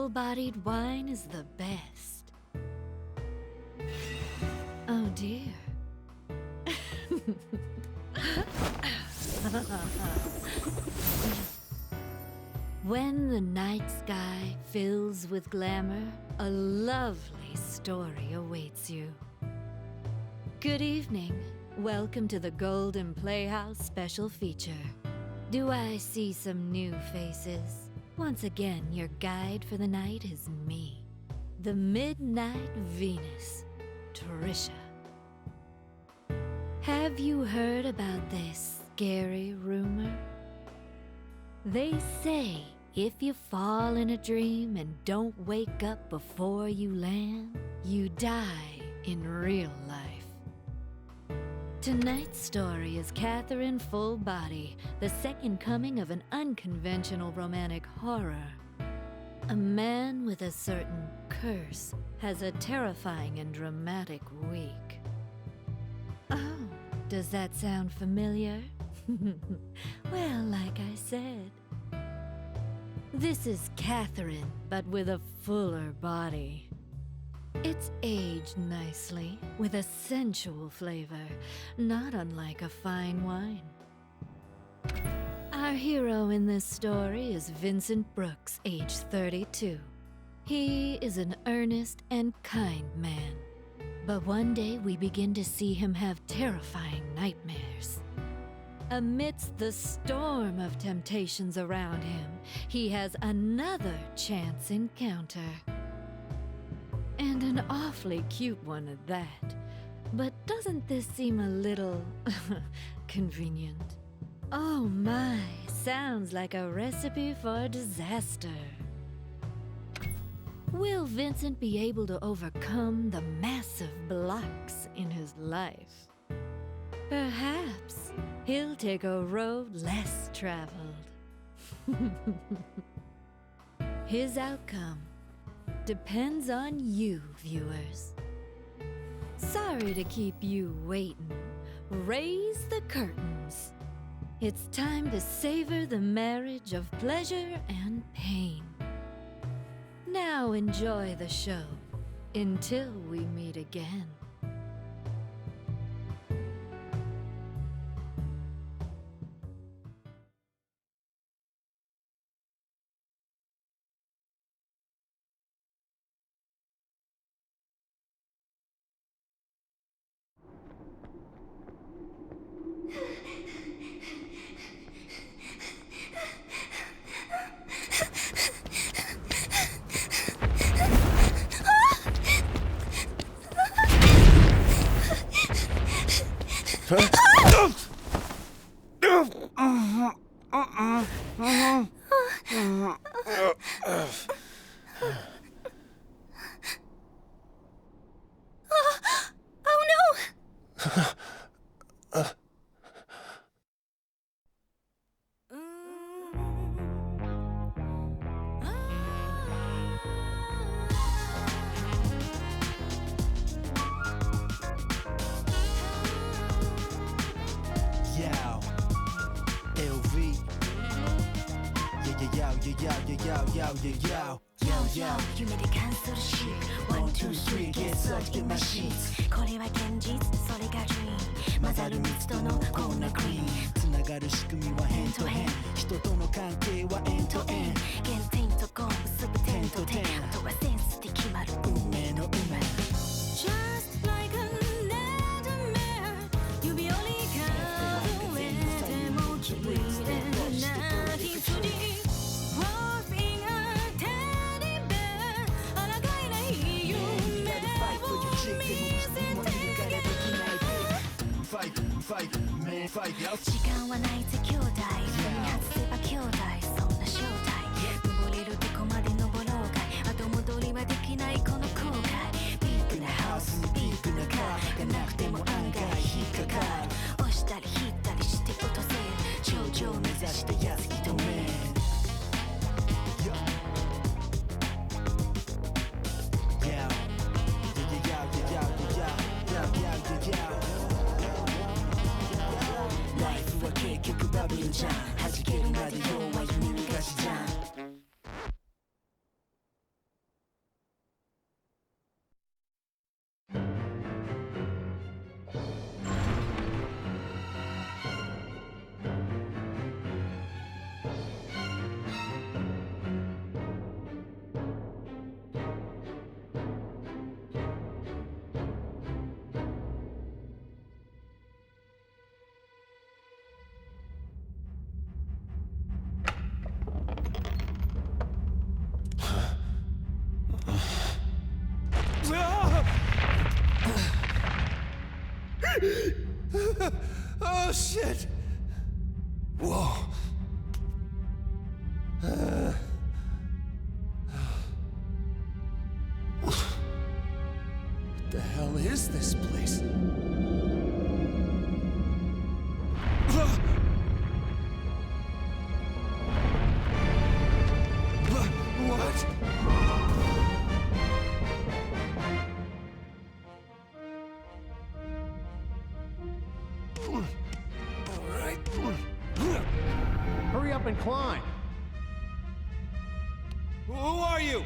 full-bodied wine is the best. Oh dear. When the night sky fills with glamour, a lovely story awaits you. Good evening. Welcome to the Golden Playhouse special feature. Do I see some new faces? Once again, your guide for the night is me, the Midnight Venus, Trisha. Have you heard about this scary rumor? They say if you fall in a dream and don't wake up before you land, you die in real life. Tonight's story is Catherine Full Body, the second coming of an unconventional romantic horror. A man with a certain curse has a terrifying and dramatic week. Oh, does that sound familiar? Well, like I said, this is Catherine, but with a fuller body. It's aged nicely, with a sensual flavor, not unlike a fine wine. Our hero in this story is Vincent Brooks, age 32. He is an earnest and kind man, but one day we begin to see him have terrifying nightmares. Amidst the storm of temptations around him, he has another chance encounter. And an awfully cute one at that. But doesn't this seem a little convenient? Oh my, sounds like a recipe for disaster. Will Vincent be able to overcome the massive blocks in his life? Perhaps he'll take a road less traveled. His outcome depends on you, viewers. Sorry to keep you waiting. Raise the curtains. It's time to savor the marriage of pleasure and pain. Now enjoy the show until we meet again. Oh no!夢でカンソルシート One, two, three, get sucked in my sheets これは現実、それが dream 混ざる密度のこんなクリーンつながる仕組みはヘンとヘン人との関係はエンとエン原点とゴン結ぶ点と点あとはセンスで決まる運命の運命 Just like a nightmare指折り数えてもきれいな羊時間はないぜ兄弟踏み外せば兄弟そんな正体登れるとこまで登ろうかいあとも Oh shit! Whoa. What the hell is this place? What? Hurry up and climb. Who are you?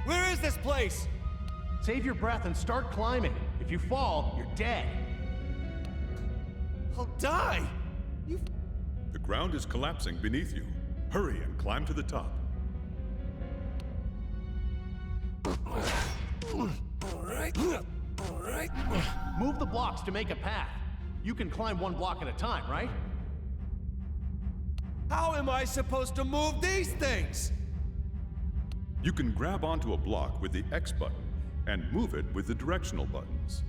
Where is this place? Save your breath and start climbing. If you fall, you're dead. I'll die! You... The ground is collapsing beneath you. Hurry and climb to the top. Alright. Move the blocks to make a path. You can climb one block at a time, right? How am I supposed to move these things? You can grab onto a block with the X button and move it with the directional buttons.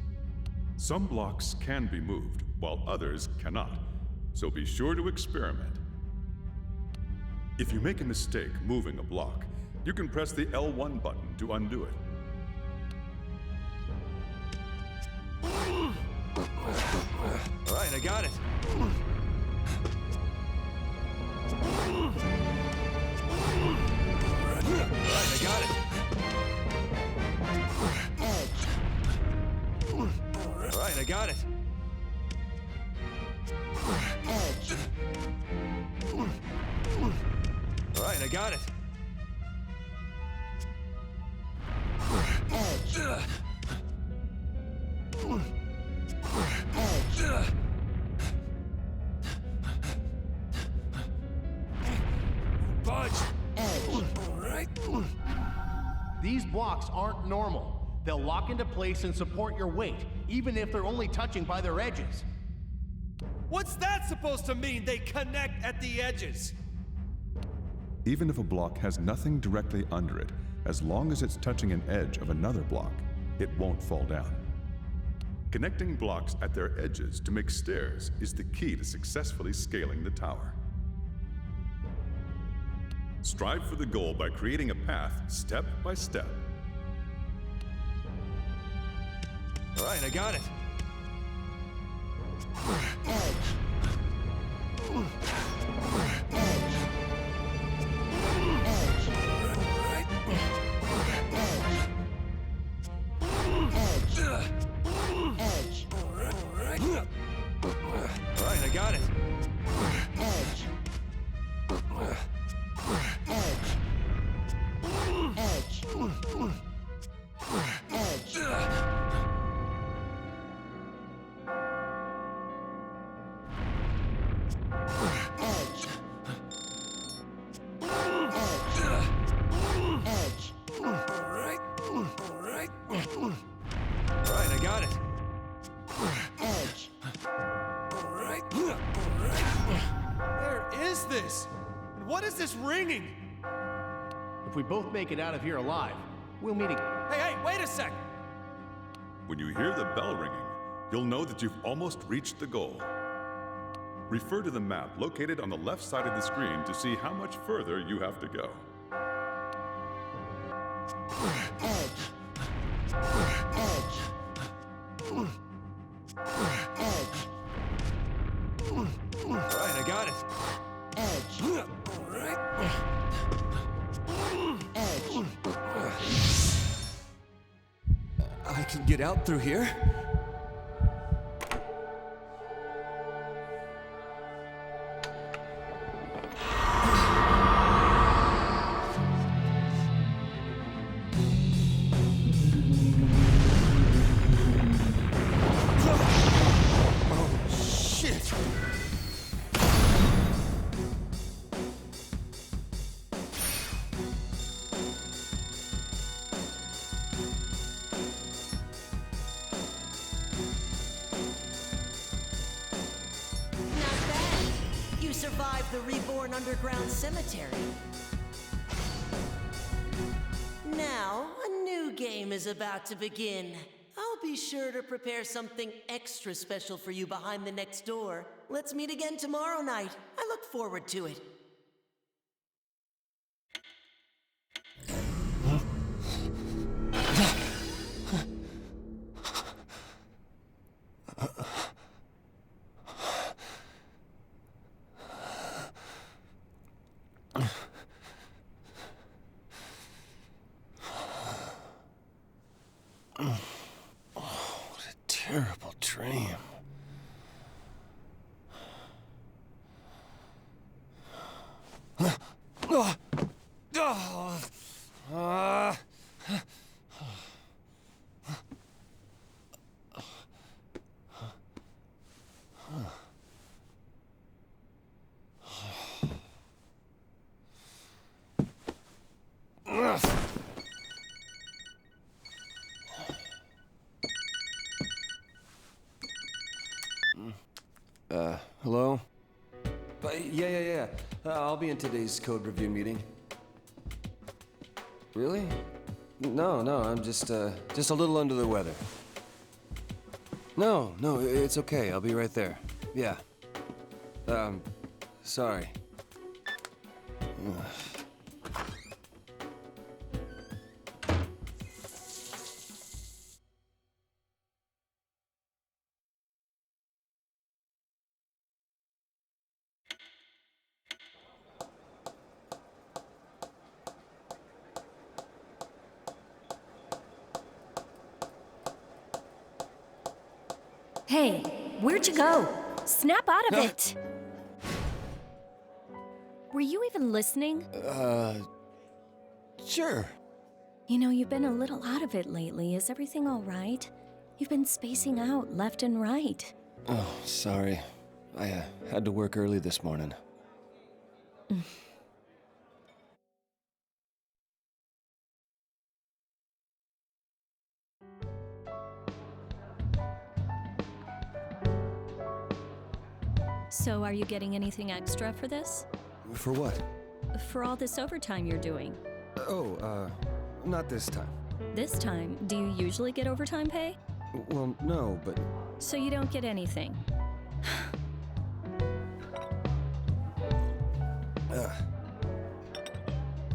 Some blocks can be moved, while others cannot, so be sure to experiment. If you make a mistake moving a block, you can press the L1 button to undo it. Alright, I got it. Alright, I got it. Alright, I got it. Alright, I got it. Budge. Alright. These blocks aren't normal. They'll lock into place and support your weight, even if they're only touching by their edges. What's that supposed to mean, they connect at the edges? Even if a block has nothing directly under it, as long as it's touching an edge of another block, it won't fall down. Connecting blocks at their edges to make stairs is the key to successfully scaling the tower. Strive for the goal by creating a path step by step. Alright, I got it. Alright, I got it. Alright, I got it. Where is this? And what is this ringing? If we both make it out of here alive, we'll meet again. Hey, wait a sec! When you hear the bell ringing, you'll know that you've almost reached the goal. Refer to the map located on the left side of the screen to see how much further you have to go. Alright, I got it. I can get out through here? Survived the reborn underground cemetery. is about to begin. I'll be sure to prepare something extra special for you behind the next door. Let's meet again tomorrow night. I look forward to it. Terrible dream. Hello? Yeah. I'll be in today's code review meeting. Really? No, I'm just a little under the weather. No, it's okay. I'll be right there. Yeah. Sorry. Hey, where'd you go? Snap out of it! Were you even listening? Sure. You know, you've been a little out of it lately. Is everything all right? You've been spacing out left and right. Oh, sorry. I had to work early this morning. So are you getting anything extra for this? For what? For all this overtime you're doing. Oh, not this time. This time, do you usually get overtime pay? Well, no, but... So you don't get anything.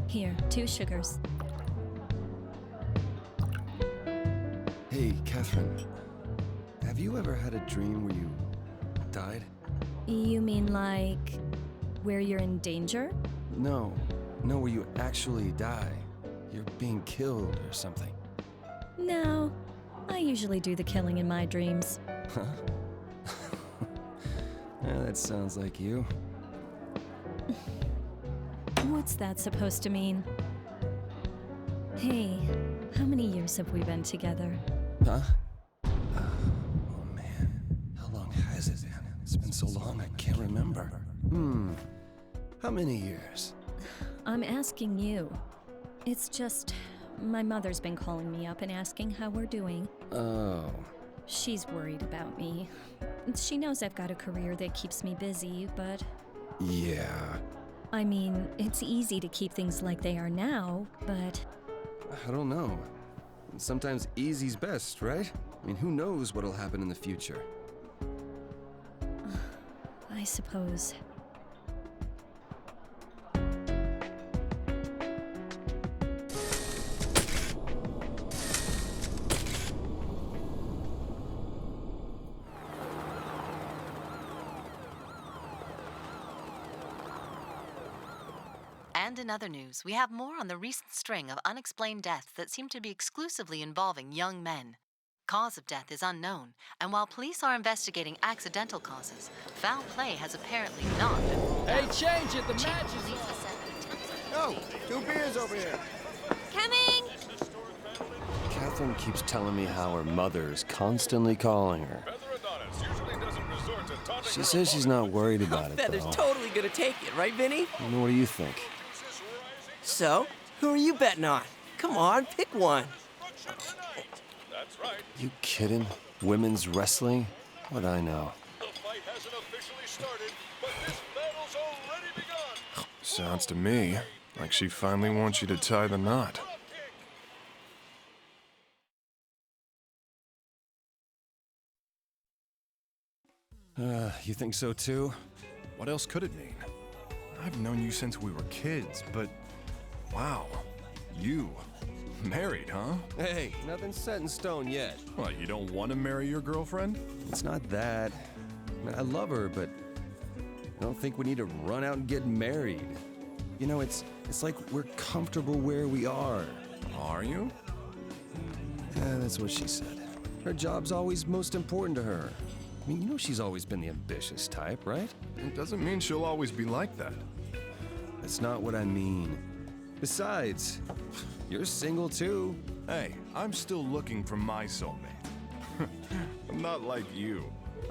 Here, 2 sugars. Hey, Catherine. Have you ever had a dream where you died? You mean like where you're in danger? No, where you actually die. You're being killed or something. No, I usually do the killing in my dreams. Huh? Yeah, that sounds like you. What's that supposed to mean? Hey, how many years have we been together? Huh? Oh man, how long has it been? It's been so long I can't remember. How many years? I'm asking you. It's just, my mother's been calling me up and asking how we're doing. Oh. She's worried about me. She knows I've got a career that keeps me busy, but... Yeah. I mean, it's easy to keep things like they are now, but... I don't know. Sometimes easy's best, right? I mean, who knows what'll happen in the future? I suppose. And in other news, we have more on the recent string of unexplained deaths that seem to be exclusively involving young men. Cause of death is unknown, and while police are investigating accidental causes, foul play has apparently not been ruled out. Hey, change it! The match is Police on! have said that Oh, 2 beers over here. Coming! Catherine keeps telling me how her mother's constantly calling her. She says she's not worried about it, Feather's though. totally gonna take it, right, Vinny? What do you think? So, who are you betting on? Come on, pick one. That's right. You kidding? Women's wrestling? What'd I know? The fight hasn't officially started, but this battle's already begun. Sounds to me like she finally wants you to tie the knot. You think so too? What else could it mean? I've known you since we were kids, but wow, you married, huh? Hey, nothing's set in stone yet. What, you don't want to marry your girlfriend? It's not that. I mean, I love her, but I don't think we need to run out and get married. You know, it's like we're comfortable where we are. Are you? Yeah, that's what she said. Her job's always most important to her. I mean, you know she's always been the ambitious type, right? It doesn't mean she'll always be like that. That's not what I mean. Besides, you're single too. Hey, I'm still looking for my soulmate. I'm not like you.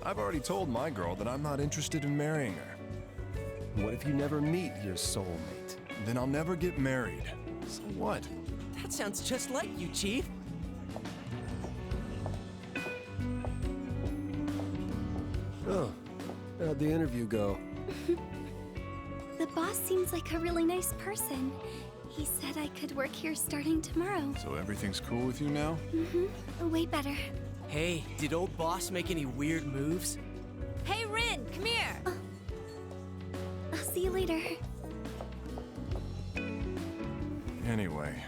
I've already told my girl that I'm not interested in marrying her. What if you never meet your soulmate? Then I'll never get married. So what? That sounds just like you, Chief. Oh, how'd the interview go? The boss seems like a really nice person. He said I could work here starting tomorrow. So everything's cool with you now? Way better. Hey, did old boss make any weird moves? Hey, Rin, come here! I'll see you later. Anyway,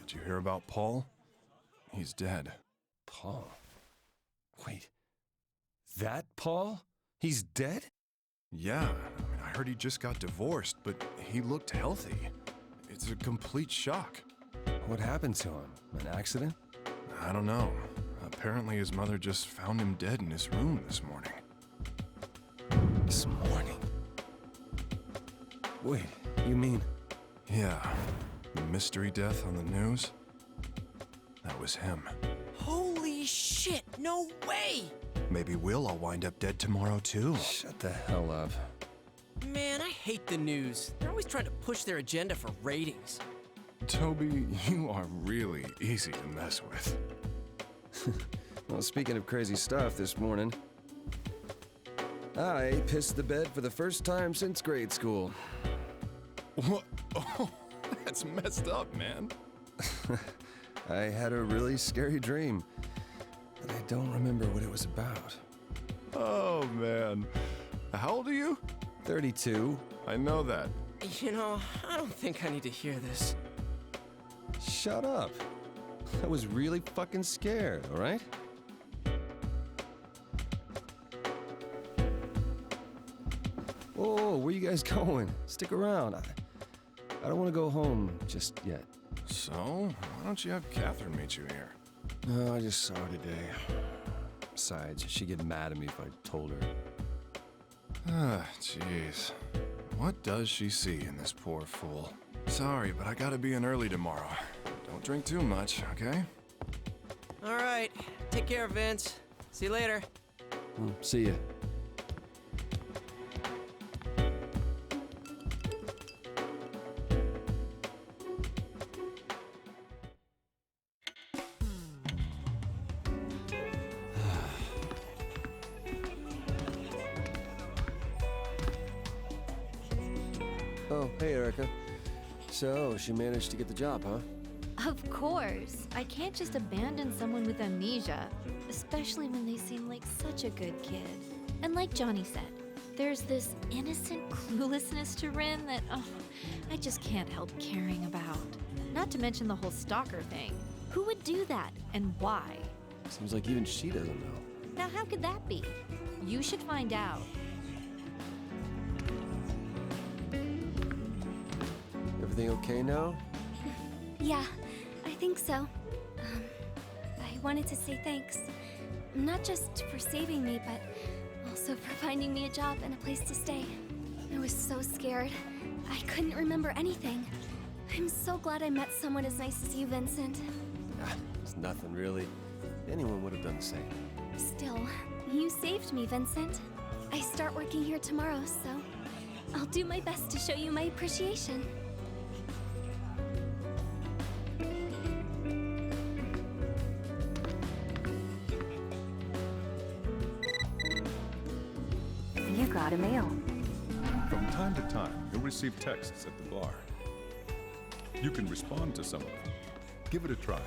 did you hear about Paul? He's dead. Paul? Wait, that Paul? He's dead? Yeah, I heard he just got divorced, but he looked healthy. It's a complete shock. What happened to him? An accident? I don't know. Apparently his mother just found him dead in his room this morning. This morning? Wait, you mean... Yeah, the mystery death on the news? That was him. Holy shit, no way! Maybe we'll all wind up dead tomorrow too. Shut the hell up. Man, I hate the news. They're always trying to push their agenda for ratings. Toby, you are really easy to mess with. Well, speaking of crazy stuff this morning, I pissed the bed for the first time since grade school. What? Oh, that's messed up, man. I had a really scary dream, but I don't remember what it was about. Oh, man. How old are you? 32. I know that. You know, I don't think I need to hear this. Shut up. I was really fucking scared, all right? Oh, where you guys going? Stick around. I don't want to go home just yet. So, why don't you have Catherine meet you here? No, I just saw her today. Besides, she'd get mad at me if I told her. Ah, jeez. What does she see in this poor fool? Sorry, but I gotta be in early tomorrow. Don't drink too much, okay? All right, take care, Vince. See you later. See ya. Oh, hey, Erica. So, she managed to get the job, huh? Of course. I can't just abandon someone with amnesia, especially when they seem like such a good kid. And like Johnny said, there's this innocent cluelessness to Rin that, I just can't help caring about. Not to mention the whole stalker thing. Who would do that, and why? Seems like even she doesn't know. Now, how could that be? You should find out. Everything okay now? Yeah, I think so. I wanted to say thanks. Not just for saving me, but also for finding me a job and a place to stay. I was so scared. I couldn't remember anything. I'm so glad I met someone as nice as you, Vincent. It's nothing, really. Anyone would have done the same. Still, you saved me, Vincent. I start working here tomorrow, so I'll do my best to show you my appreciation. You got a mail. From time to time, you'll receive texts at the bar. You can respond to some of them. Give it a try.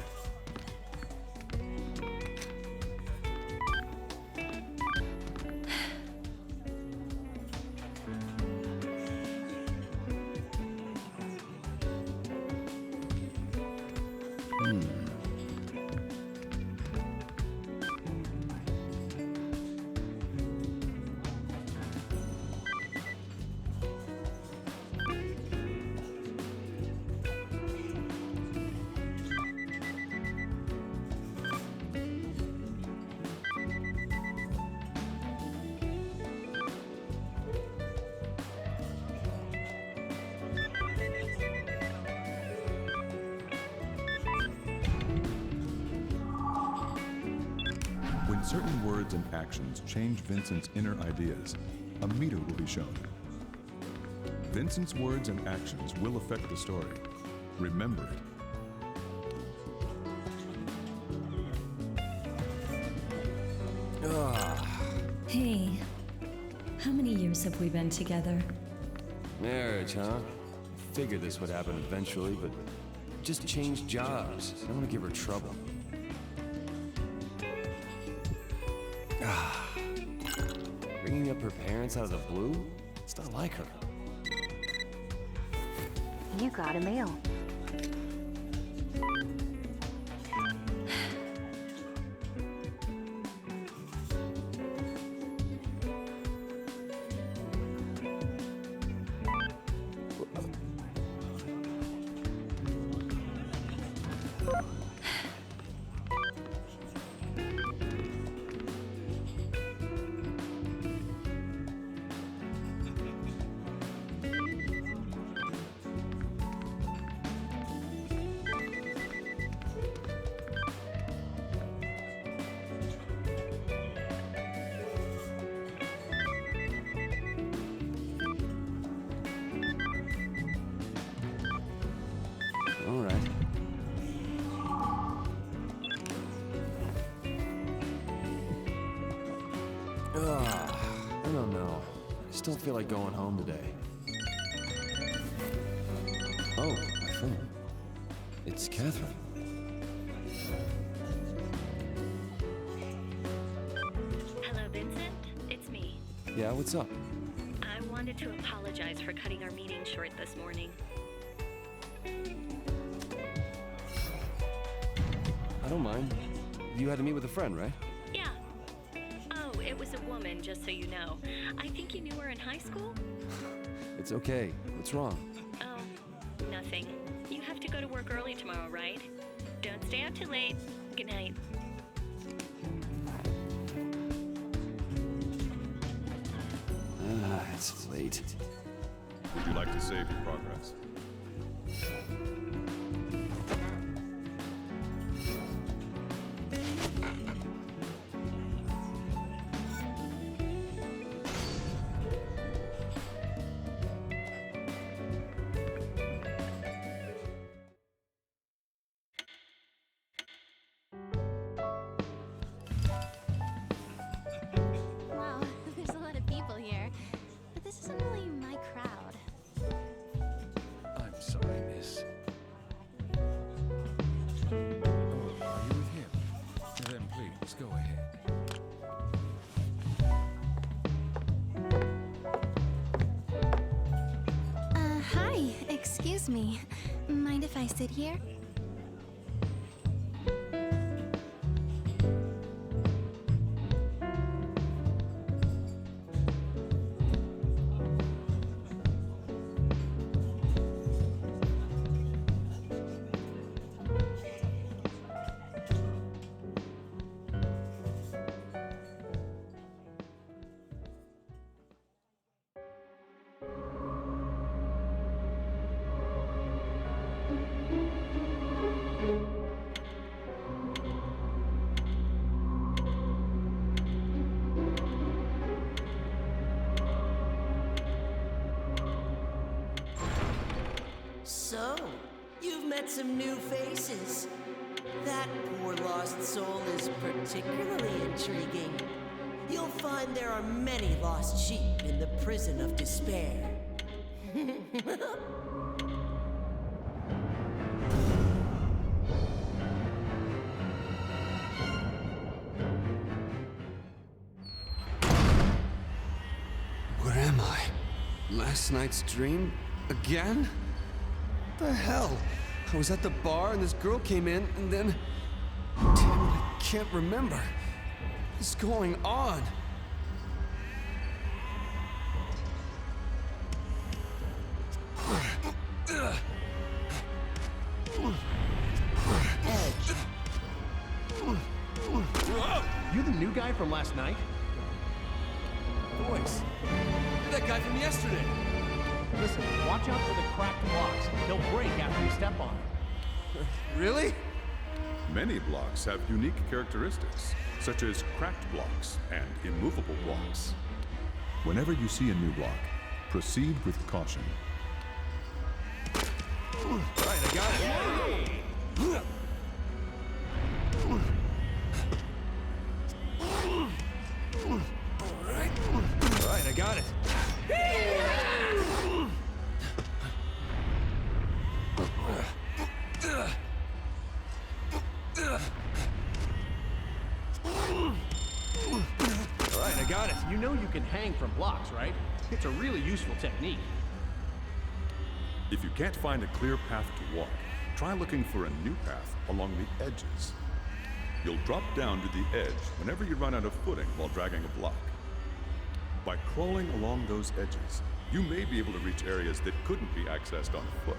When certain words and actions change Vincent's inner ideas, a meter will be shown. Vincent's words and actions will affect the story. Remember it. Hey, how many years have we been together? Marriage, huh? I figured this would happen eventually, but just changed jobs. I don't want to give her trouble. Bringing up her parents out of the blue? It's not like her. You got a mail. All right. I don't know. I just don't feel like going home today. Oh, my phone. It's Catherine. Hello, Vincent. It's me. Yeah, what's up? I wanted to apologize for cutting our meeting short this morning. I don't mind. You had to meet with a friend, right? Yeah. Oh, it was a woman, just so you know. I think you knew her in high school? It's okay. What's wrong? Oh, nothing. You have to go to work early tomorrow, right? Don't stay out too late. Good night. It's late. Would you like to save your progress? Wow, there's a lot of people here. But this isn't really my crowd. I'm sorry, miss. Oh, are you with him? Then please, go ahead. Hi. Excuse me. Mind if I sit here? So, you've met some new faces. That poor lost soul is particularly intriguing. You'll find there are many lost sheep in the prison of despair. Where am I? Last night's dream? Again? The hell? I was at the bar and this girl came in, and then... Damn it, I can't remember. What's going on? You the new guy from last night? Voice. You're that guy from yesterday. Listen, watch out for the cracked blocks. They'll break after you step on them. Really? Many blocks have unique characteristics, such as cracked blocks and immovable blocks. Whenever you see a new block, proceed with caution. Right, I got it. Alright, I got it. Alright, I got it. You know you can hang from blocks, right? It's a really useful technique. If you can't find a clear path to walk, try looking for a new path along the edges. You'll drop down to the edge whenever you run out of footing while dragging a block. By crawling along those edges, you may be able to reach areas that couldn't be accessed on foot.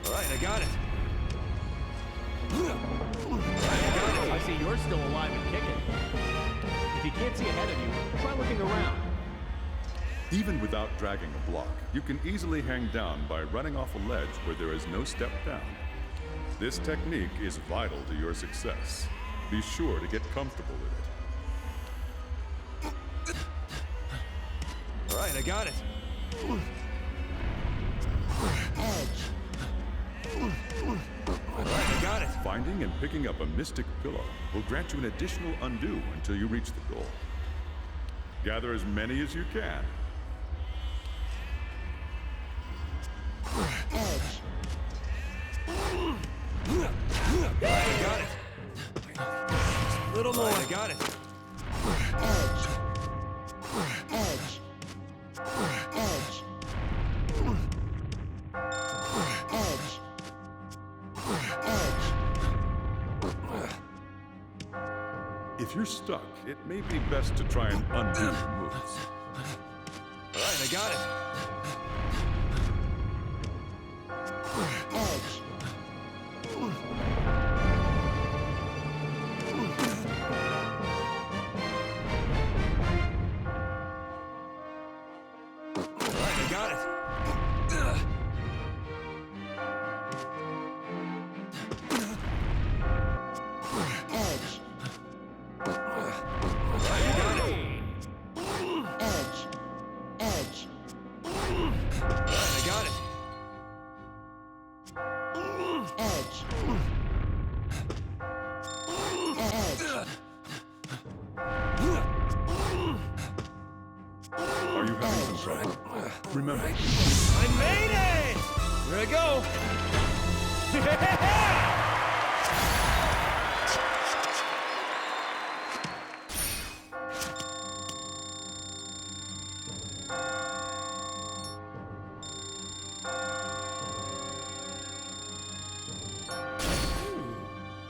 Alright, I got it. I see you're still alive and kicking. If you can't see ahead of you, try looking around. Even without dragging a block, you can easily hang down by running off a ledge where there is no step down. This technique is vital to your success. Be sure to get comfortable with it. Alright, I got it. Edge. Alright, I got it. Finding and picking up a mystic pillow will grant you an additional undo until you reach the goal. Gather as many as you can. Edge. I got it. Just a little more. I got it. Edge. Edge. Edge. Edge. Edge. If you're stuck, it may be best to try and undo your moves. Alright, I got it. Edge. Alright, I got it. Edge. Alright, I got it. Edge. Edge. Alright, I got it. Edge. Edge. Are you having some trouble? Remember, I made it! Here I go.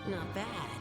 Not bad.